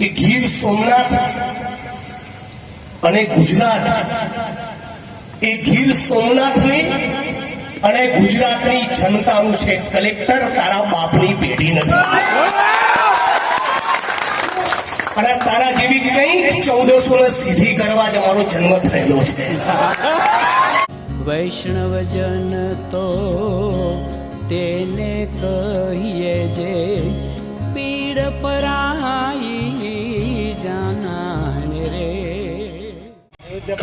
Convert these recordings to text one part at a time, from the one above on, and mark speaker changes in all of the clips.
Speaker 1: કે ગીર સોમનાથ અને ગુજરાત એ ગીર સોમનાથની અને ગુજરાતની જનતાનું છે. કલેક્ટર તારા બાપની પેઢી નથી અને તારા જેવી કઈ 1400 સીધી કરવા જ અમારો જન્મ થયેલો છે.
Speaker 2: વૈષ્ણવજન તો તેને કહીએ જે પીડ પરાઈ જાનાને રે.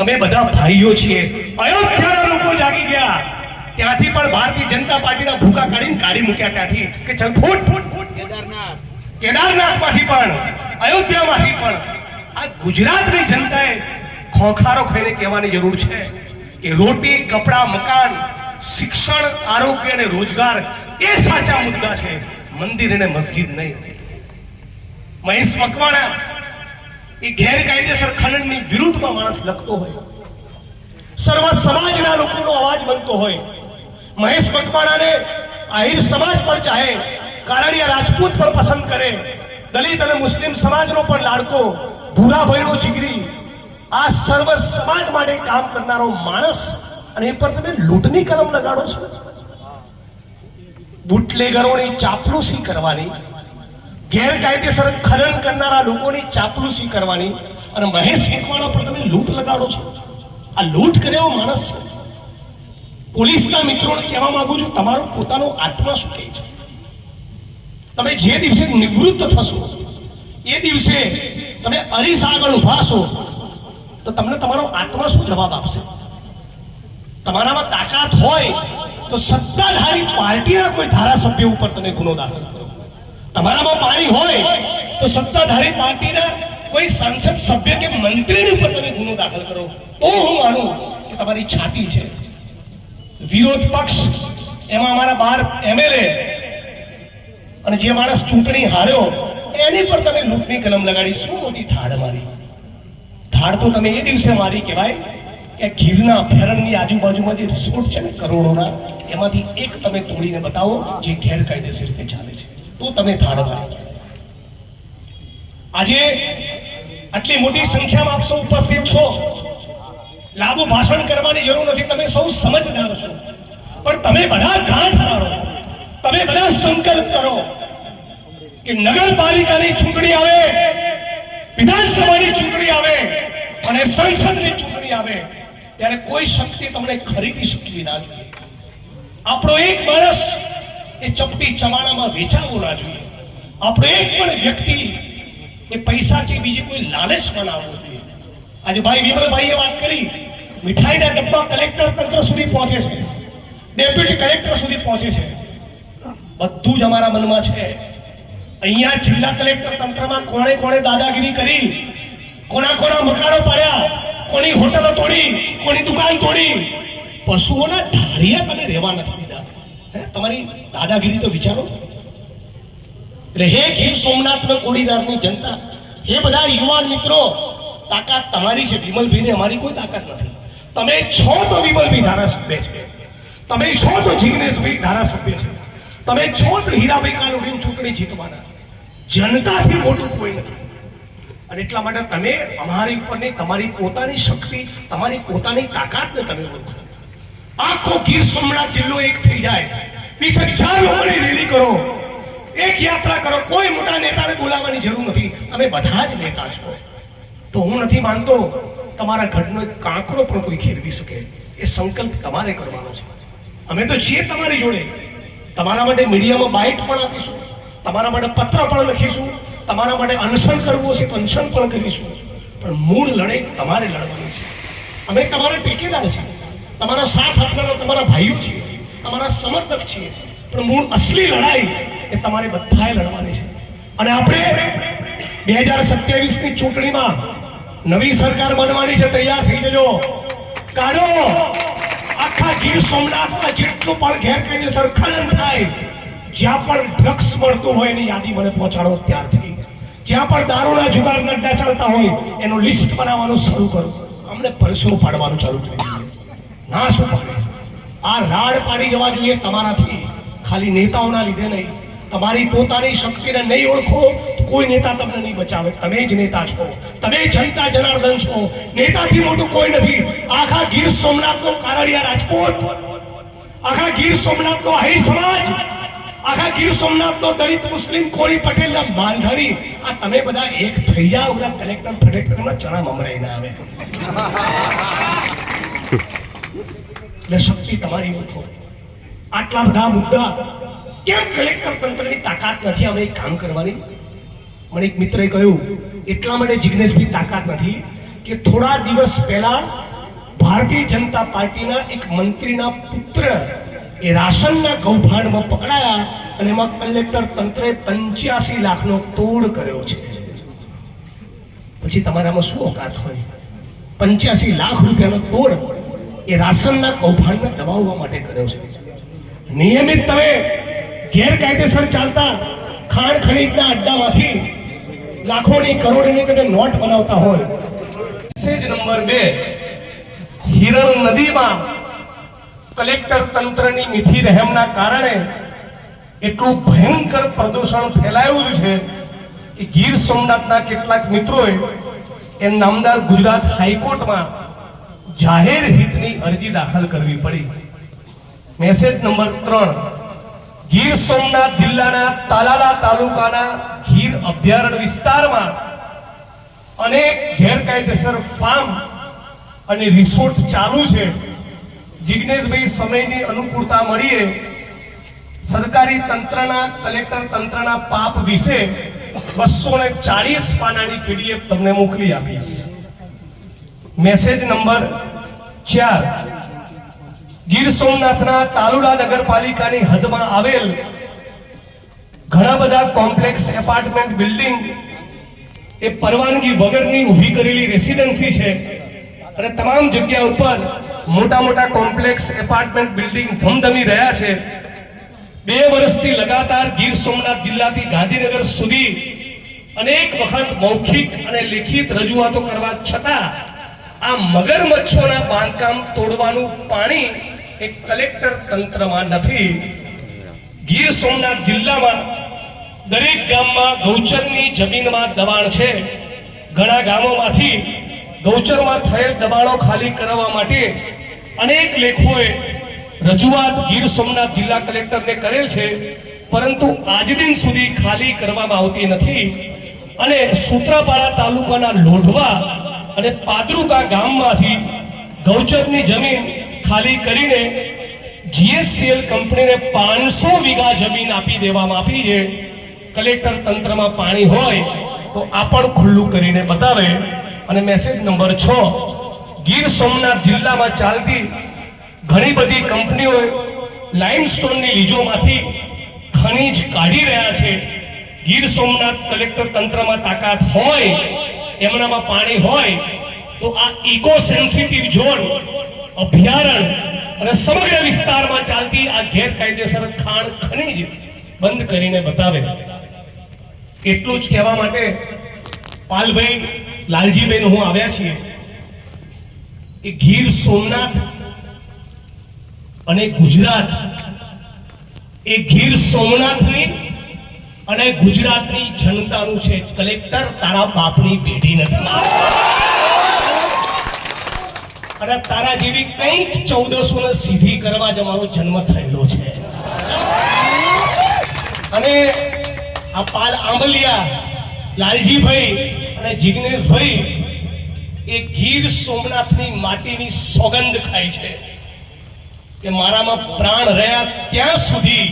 Speaker 1: અમે બધા ભાઈઓ છીએ. અયોધ્યાના લોકો જાગી ગયા, ત્યાંથી પણ ભારતીય જનતા પાર્ટીના ભૂકા કાઢીને કાઢી મૂક્યા ત્યાંથી કે ચલ ફૂટ ફૂટ ફૂટ. કેદારનાથમાંથી પણ અયોધ્યામાંથી પણ આ ગુજરાતની જનતાએ ખોખારો ખાઈને કહેવાની જરૂર છે કે રોટી, કપડા, મકાન, શિક્ષણ, આરોગ્ય અને રોજગાર એ સાચા મુદ્દા છે, મંદિર અને મસ્જિદ નહીં. મહેશ મકવાણા એ ગેરકાયદેસર ખનનની વિરુદ્ધમાં માણસ લખતો હોય, સર્વ સમાજના લોકોનો અવાજ બનતો હોય. મહેશ મકવાણાને આહિર સમાજ પણ ચાહે, કારણિયા રાજપૂત પણ પસંદ કરે, દલિત અને મુસ્લિમ સમાજનો પણ લાડકો, ભૂરાભાઈનો જીગરી, આ સર્વ સમાજ માટે કામ કરનારો માણસ, અને એ પર તમે લૂંટની કલમ લગાડો છો. બુટલેગરોની ચાપલુસી કરવાની, ગેરકાયદેસર ખનન કરનારા લોકોની ચાપલુસી કરવાની, અને મહેશ મકવાણા પર તમે લૂંટ લગાડો છો. આ લૂંટ કરે એવો માણસ છે. પોલીસના મિત્રોને કહેવા માંગુ છું, તમારો પોતાનો આત્મા શું કહે છે? તમે જે દિવસે નિવૃત્ત થશો એ દિવસે તમે અરીસા આગળ ઉભા છો તો તમને તમારો આત્મા શું જવાબ આપશે? તમારામાં તાકાત હોય તો સત્તાધારી પાર્ટીના કોઈ ધારાસભ્ય ઉપર તમે ગુનો દાખલ કરો. તમારામાં પાણી હોય તો સત્તાધારી પાર્ટીના કોઈ સાંસદ સભ્ય કે મંત્રીની ઉપર તમે ગુનો દાખલ કરો. તો હું માનું કે તમારી છાતી છે. વિરોધ પક્ષ, એમાં અમારા 12 MLA અને જે માણસ ચૂંટણી હાર્યો એની પર તમે લૂંટની કલમ લગાડી. શું મોટી થાળ મારી? થાળ તો તમે એ દિવસે મારી કહેવાય કે ગીરના અભયારણ્યની આજુબાજુમાં જે રિસોર્ટ છે ને કરોડોના, એમાંથી એક તમે તોડીને બતાવો જે ગેરકાયદેસર રીતે ચાલે છે, તો તમે થાળ મારી. આજે આટલી મોટી સંખ્યામાં આપ સૌ ઉપસ્થિત છો. લાંબુ ભાષણ કરવાની જરૂર નથી, તમે સૌ સમજદાર છો. પણ તમે બધા ગાંઠ મારો, તમે બધા સંકલ્પ કરો કે નગરપાલિકાની ચૂંટણી આવે, વિધાનસભાની ચૂંટણી આવે અને સંસદની ચૂંટણી આવે ત્યારે કોઈ શક્તિ તમને ખરીદી શકવી ના જોઈએ. આપણો એક માણસ એ ચપટી ચમાણામાં વેચાવો ના જોઈએ. આપણો એક પણ વ્યક્તિ એ પૈસાથી બીજી કોઈ લાલચમાં ના આવવો જોઈએ. આજે ભાઈ વિમલભાઈએ વાત કરી, મીઠાઈના ડબ્બા કલેક્ટર તંત્ર સુધી પહોંચે છે, ડેપ્યુટી કલેક્ટર સુધી પહોંચે છે. બધું જ અમારા મનમાં છે. અહીંયા જિલ્લા કલેક્ટર તંત્રમાં કોણે કોણે દાદાગીરી કરી, કોના કોના મકાનો પાડ્યા, કોની હોટલો તોડી, કોની દુકાન તોડી, પશુઓના ઢાળિયા તમે રહેવા નથી દીધા. તમારી દાદાગીરી તો વિચારો. એટલે હે ગીર સોમનાથના કોડીનારની જનતા, હે બધા યુવાન મિત્રો, તાકાત તમારી છે. વિમલભાઈને અમારી કોઈ તાકાત નથી. તમે છો તો વિમલભાઈ ધારાસભ્ય છે, તમે છો તો જિગ્નેશભાઈ ધારાસભ્ય છે, તમે છો તો હીરાભાઈ કાનુડીની ચૂંટણી જીતવાના. જનતાથી મોટું કોઈ નથી. અને એટલા માટે તમે અમારી ઉપરની તમારી પોતાની શક્તિ, તમારી પોતાની તાકાતને તમે ઓળખો. આખો ગીર સોમનાથ જિલ્લો એક થઈ જાય, 20,000 લોકોની રેલી કરો, એક યાત્રા કરો. કોઈ મોટા નેતાને બોલાવવાની જરૂર નથી, તમે બધા જ નેતા છો. તો હું નથી માનતો તમારા ઘરનો કાંકરો પણ કોઈ ખેરવી શકે. એ સંકલ્પ તમારે કરવાનો છે. અમે તો છીએ તમારી જોડે. તમારા માટે મીડિયામાં બાઇટ પણ આપીશું, તમારા માટે પત્ર પણ લખીશું, તમારા માટે અનશન કરવું હશે તો અનશન પણ કરીશું. પણ મૂળ લડાઈ તમારે લડવાની છે. અમે તમારા ટેકેદાર છીએ, તમારા સાથ આપનારા તમારા ભાઈઓ છીએ, તમારા સમર્થક છીએ. પણ મૂળ અસલી લડાઈ એ તમારે બધાએ લડવાની છે. અને આપણે 2027ની ચૂંટણીમાં નવી સરકાર બનવાની છે. તૈયાર થઈ જજો. કાઢો આખા ગીર સોમનાથમાં જેટલું પણ ગેરકાયદેસર ખનન થાય, જ્યાં પણ ડ્રગ્સ મળતું હોય એની યાદી મને પહોંચાડો ત્યારથી. જ્યાં પણ દારૂના જુગારના અડ્ડા ચાલતા હોય એનું લિસ્ટ બનાવવાનું શરૂ કરો. અમને પરસો પાડવાનું ચાલુ કરી દઈએ. ના શું પડે, આ રાડ પાડી જવા જોઈએ તમારાથી, ખાલી નેતાઓના લીધે નહીં. તમારી પોતાની શક્તિને નહીં ઓળખો તો કોઈ નેતા તમને નહીં બચાવે. તમે જ નેતા છો, તમે જનતા જનાર્દન છો. નેતાથી મોટું કોઈ નથી. આખા ગીર સોમનાથનો કારડિયા રાજપૂત, આખા ગીર સોમનાથનો આહિર સમાજ, આખા ગીર સોમનાથનો દલિત મુસ્લિમ કોળી પટેલના માલધારી, આ તમે બધા એક થઈ જાઓ. બધા કલેક્ટર ફલેક્ટરના ચણા મમરાઈ ના આવે એટલે શક્તિ તમારી ઓળખો. આટલા બધા મુદ્દા કેમ કલેક્ટર તંત્રની તાકાત નથી હવે કામ કરવાની? મને એક મિત્રએ કહ્યું એટલા માટે જિગ્નેશભાઈ તાકાત નથી કે થોડા દિવસ પહેલા ભારતીય જનતા પાર્ટીના એક મંત્રીના પુત્ર એ રાશનના કૌભાંડમાં પકડાયા અને એમાં કલેક્ટર તંત્રે 85 લાખનો તોડ કર્યો છે. પછી તમારામાં શું ઓકાત હોય? 85 લાખ રૂપિયાનો તોડ એ રાશનના કૌભાંડને દબાવવા માટે કર્યો છે. નિયમિત તમે ગેરકાયદેસર ચાલતા ખાણ ખનીજના અડ્ડામાંથી લાખોની કરોડોની તમે નોટ બનાવતા હોય. મેસેજ નંબર 2, હિરણ નદીમાં કલેક્ટર તંત્રની મીઠી રહેમના કારણે એટલું ભયંકર પ્રદૂષણ ફેલાયું છે કે ગીર સોમનાથના કેટલાક મિત્રોએ એ નામદાર ગુજરાત હાઈકોર્ટમાં જાહેર હિતની અરજી દાખલ કરવી પડી. મેસેજ નંબર 3, ગીર સોમનાથ જિલ્લાના તાલાલા તાલુકાના ગીર અભયારણ્ય વિસ્તારમાં અનેક ગેરકાયદેસર ફાર્મ અને રિસોર્ટ ચાલુ છે. જિગ્નેશભાઈ સમયની અનુકૂળતા મળીએ સરકારી તંત્રના કલેક્ટર તંત્રના પાપ વિશે 240 પાનાની પીડીએફ તમને મોકલી આપીશ. મેસેજ નંબર 4, ગીર સોમનાથના તાલુડા નગરપાલિકાની હદમાં આવેલ ઘણા બધા કોમ્પ્લેક્સ એપાર્ટમેન્ટ બિલ્ડિંગ એ પરવાનગી વગરની ઊભી કરેલી રેસિડેન્સી છે અને તમામ જગ્યા ઉપર મોટા મોટા કોમ્પ્લેક્સ એપાર્ટમેન્ટ બિલ્ડિંગ ધમધમી રહ્યા છે. 2 વર્ષથી લગાતાર ગીર સોમનાથ જિલ્લાથી ગાંધીનગર સુધી અનેક વખત મૌખિક અને લેખિત રજૂઆતો કરવા છતાં આ મગરમચ્છોના બાંધકામ તોડવાનું પાણી એક કલેક્ટર તંત્રમાં નથી. ગીર સોમનાથ જિલ્લામાં દરેક ગામમાં ગૌચરની જમીનમાં દબાણ છે. ઘણા ગામોમાંથી ગૌચરમાં થયેલ દબાણો ખાલી કરાવવા માટે અનેક લેખોએ રજૂઆત ગીર સોમનાથ જિલ્લા કલેક્ટરને કરેલ છે, પરંતુ આજ દિન સુધી ખાલી કરવામાં આવતી નથી. અને સૂત્રાપાડા તાલુકાના લોઢવા અને પાદરુકા ગામમાંથી ગૌચરની જમીન ખાલી કરીને જીએસસીએલ કંપનીને 500 વીઘા જમીન આપી દેવામાં આવી છે. કલેક્ટર તંત્રમાં પાણી હોય તો આ પણ ખુલ્લું કરીને બતાવે. અને મેસેજ નંબર 6, ગીર સોમનાથ જિલ્લામાં ચાલતી ઘણી બધી કંપનીઓ લાઇમસ્ટોનની લીજોમાંથી ખનીજ કાઢી રહ્યા છે. ગીર સોમનાથ કલેક્ટર તંત્રમાં તાકાત હોય, એમનામાં પાણી હોય તો આ ઇકો સેન્સિટિવ ઝોન અભયારણ્ય અને સમગ્ર વિસ્તારમાં ચાલતી આ ગેરકાયદેસર ખાણ ખનીજ બંધ કરીને બતાવે. એટલું જ કહેવા માટે પાલભાઈ લાલજીબેન હું આવ્યા છીએ કે ગીર સોમનાથ અને ગુજરાત એ ગીર સોમનાથની અને ગુજરાતની જનતાનું છે. કલેક્ટર તારા બાપની પેઢી નથી અને તારા જેવી કંઈક 1400 ને સીધી કરવા જ અમારો જન્મ થયેલો છે. અને આ પાલ આંબલિયા, લાલજીભાઈ અને જિગ્નેશભાઈ એ ગીર સોમનાથની માટીની સોગંદ ખાય છે કે મારામાં પ્રાણ રહ્યા ત્યાં સુધી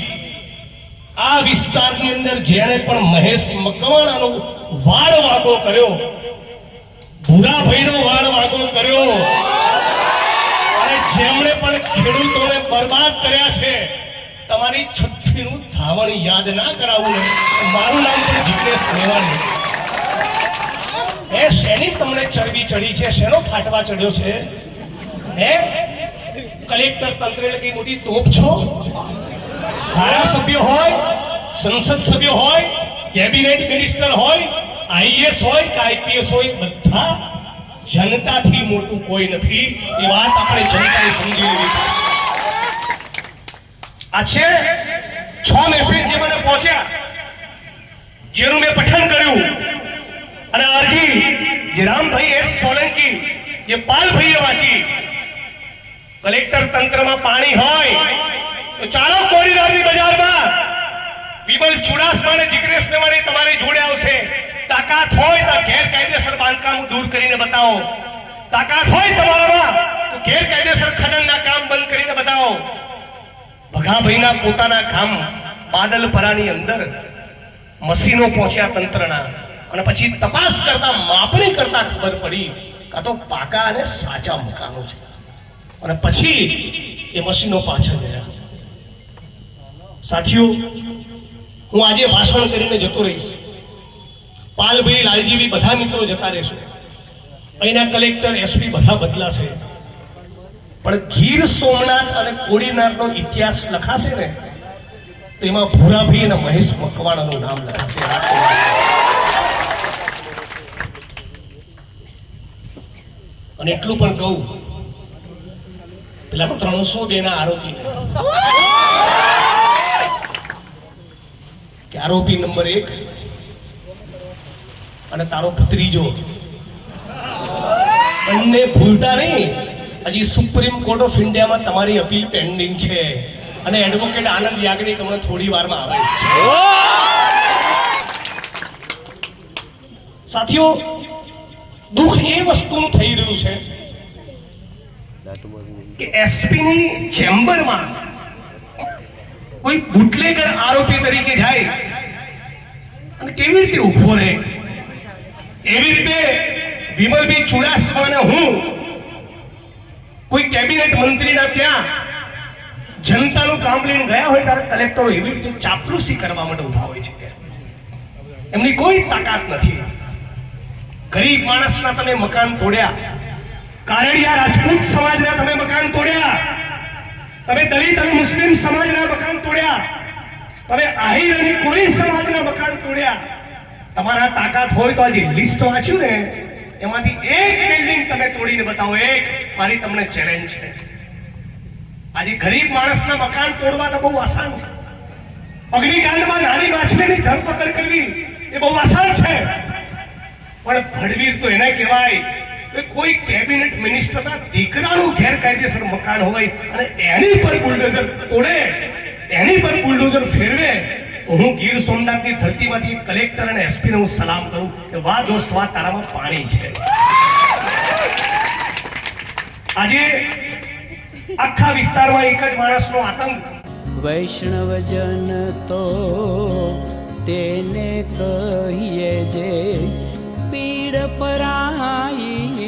Speaker 1: આ વિસ્તારની અંદર જેણે પણ મહેશ મકવાણાનો વાળ વાગો કર્યો, ભૂરાભાઈનો વાળ વાગો કર્યો અને જેમણે પણ ખેડૂતોને બરબાદ કર્યા છે, તમારી છત્રીનું ધાવણ યાદ ના કરાવું. મારું નામ છે જિગ્નેશ મેવાણી. એ શેની તમને ચરબી ચડી છે? શેનો ફાટવા ચડ્યો છે? હે કલેક્ટર તંત્ર એટલે કઈ મોટી તોપ છો? ધારાસભ્ય હોય, સંસદ સભ્ય હોય, કેબિનેટ મિનિસ્ટર હોય, આઈએસ હોય કે આઈપીએસ હોય, બધા જનતાથી મોટું કોઈ નથી. એ વાત આપણે જનતાએ સમજી લેવી. આ છે 6 મેસેજ જે મને પહોંચ્યા જેનું મેં પઠન કર્યું અને અરજી જે રામભાઈ એસ સોલંકી જે પાલભાઈએ વાંચી, કલેક્ટર તંત્રમાં પાણી હોય તો ચાલો કોરિડોરની બજારમાં વિમલ ચુડાસમા અને જિગ્નેશ મેવાણી તમારી જોડે આવશે. તાકાત હોય તો ગેરકાયદેસર બાંધકામ દૂર કરીને બતાવો. તાકાત હોય તમારામાં તો ગેરકાયદેસર ખનનના કામ બંધ કરીને બતાવો. ભગાભાઈના પોતાના ગામ બાદલપરાની અંદર મશીનો પહોંચ્યા તંત્રના, અને પછી તપાસ કરતા માપણી કરતા ખબર પડી કાં તો પાકા અને સાચા મકાનો છે, અને પછી એ મશીનો પાછા ગયા. સાથીઓ, હું આજે ભાષણ કરીને જતો રહીશ. પાલભાઈ, લાલજીભાઈ બધા મિત્રો જતા રહેશું. અહીંના કલેક્ટર, એસપી બધા બદલાશે, પણ ગીર સોમનાથ અને કોડીનારનો ઇતિહાસ લખાશે ને તો એમાં ભૂરાભાઈ અને મહેશ મકવાણાનું નામ લખાશે. અને એટલું પણ કહું, પેલા 302 ના આરોપી કે આરોપી નંબર 1 અને તારો ભત્રીજો બંને ભૂલતા નહીં. હજી સુપ્રીમ કોર્ટ ઓફ ઇન્ડિયામાં તમારી અપીલ પેન્ડિંગ છે, અને એડવોકેટ આનંદ યાજ્ઞિક હમણાં થોડી વારમાં આવે છે. સાથીઓ, દુઃખ એ વસ્તુનું થઈ રહ્યું છે કે એસપીની ચેમ્બરમાં કોઈ બુટલેગર આરોપી તરીકે જાય અને કેવી રીતે ઉભો રહે, એવી રીતે વિમલભાઈ ચુડાસમાને હું કોઈ કેબિનેટ મંત્રીના ત્યાં જનતાનું કામ લઈને ગયા હોય ત્યારે કલેક્ટરો એવી રીતે ચાપલુસી કરવા માટે ઉભા હોય છે. એમની કોઈ તાકાત નથી. ગરીબ માણસના તમે મકાન તોડ્યા, કારડિયા રાજપૂત સમાજના તમે મકાન તોડ્યા, તમે દલિત અને મુસ્લિમ સમાજના મકાન તોડ્યા, તમે આહિર અને કોઈ સમાજના મકાન તોડ્યા. તમારા તાકાત હોય તો આજે લિસ્ટ વાંચ્યું ને એમાંથી એક બિલ્ડિંગ તમે તોડીને બતાવો. એક મારી તમને ચેલેન્જ છે. આજે ગરીબ માણસના મકાન તોડવા તો બહુ આસાન છે. અગ્નિકાંડમાં નાની માછલીની ધરપકડ કરવી એ બહુ આસાન છે, પણ ભડવીર તો એને કહેવાય કે કોઈ કેબિનેટ મિનિસ્ટરના દીકરાનું ગેરકાયદેસર મકાન હોય અને એની પર બુલડોઝર તોડે, એની પર બુલડોઝર ફેરવે, તો હું ગીર સોમનાથની ધરતીમાંથી કલેક્ટર અને એસપીને હું સલામ કરું કે વાહ દોસ્ત વાહ, તારામાં પાણી છે. આજે આખા વિસ્તારમાં એક જ માણસનો આતંક.
Speaker 2: વૈષ્ણવજન તો તેને કહીએ જે પીડ પરાઈ.